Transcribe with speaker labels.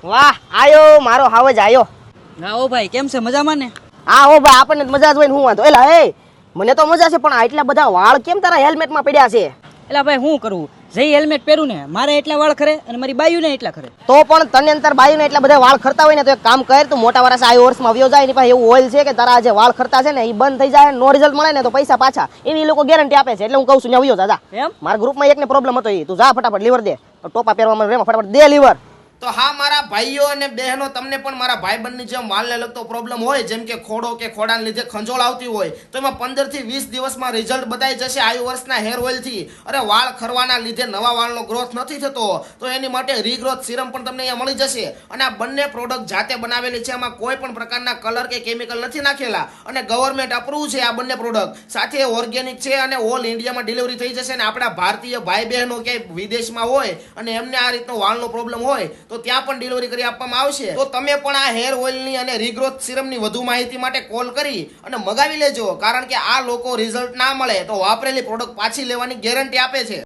Speaker 1: વાહ આયો મારો હાવજ આયો.
Speaker 2: હા ઓ ભાઈ કેમ છે મજામાં ને?
Speaker 1: હા ઓ ભાઈ આપણને મજા જ હોય ને હું વાંધો. એલા એ મને તો મજા છે પણ આટલા બધા વાળ કેમ તારા હેલ્મેટમાં પડ્યા છે?
Speaker 2: એલા ભાઈ શું કરવું, જે હેલ્મેટ પહેરું ને મારે એટલા વાળ ખરે અને મારી બાયુ ને એટલા ખરે.
Speaker 1: તો પણ તને અંતર બાયું ને એટલા બધા વાળ ખરતા હોય ને તો એક કામ કર, તું મોટા વાળા આ વર્ષમાં આવ્યો જાય ને પાસે એવું ઓઇલ છે કે તારા જે વાળ ખરતા છે ને એ બંધ થઈ જાય, નો રિઝલ્ટ મળે ને તો પૈસા પાછા, એવી લોકો ગેરંટી આપે છે. એટલે હું કહું છું આવ્યો જા.
Speaker 2: એમ
Speaker 1: મારા ગ્રુપમાં એકને પ્રોબ્લેમ હતો, તું જા ફટાફટ લીવર દે, ટોપા પહેરવામાં રેમાં ફટાફટ દે લીવર.
Speaker 3: તો હા મારા ભાઈઓ અને બહેનો, તમને પણ મારા ભાઈબંધની જેમ વાળને લગતો પ્રોબ્લેમ હોય, જેમ કે ખોડો કે ખોડાને લીધે ખંજોળ આવતી હોય, તો એમાં 15 થી 20 દિવસમાં રિઝલ્ટ બતાઈ જશે આયુ વર્ષના હેર ઓઇલથી. અરે વાળ ખરવાના લીધે નવા વાળનો ગ્રોથ નથી થતો, તો એની માટે રીગ્રોથ સિરમ પણ તમને અહીંયા મળી જશે. અને આ બંને પ્રોડક્ટ જાતે બનાવેલી છે, આમાં કોઈ પણ પ્રકારના કલર કે કેમિકલ નથી નાખેલા, અને ગવર્મેન્ટ અપ્રૂવ છે આ બંને પ્રોડક્ટ. સાથે ઓર્ગેનિક છે અને ઓલ ઇન્ડિયામાં ડિલિવરી થઈ જશે. અને આપણા ભારતીય ભાઈ બહેનો કે વિદેશમાં હોય અને એમને આ રીતનો વાળનો પ્રોબ્લેમ હોય તો ત્યાં પણ ડિલિવરી કરી આપવામાં આવશે. તો તમે પણ આ હેર ઓઇલની અને રીગ્રોથ સિરમની વધુ માહિતી માટે કોલ કરી અને મગાવી લેજો, કારણ કે આ લોકો રિઝલ્ટ ના મળે તો વાપરેલી પ્રોડક્ટ પાછી લેવાની ગેરંટી આપે છે.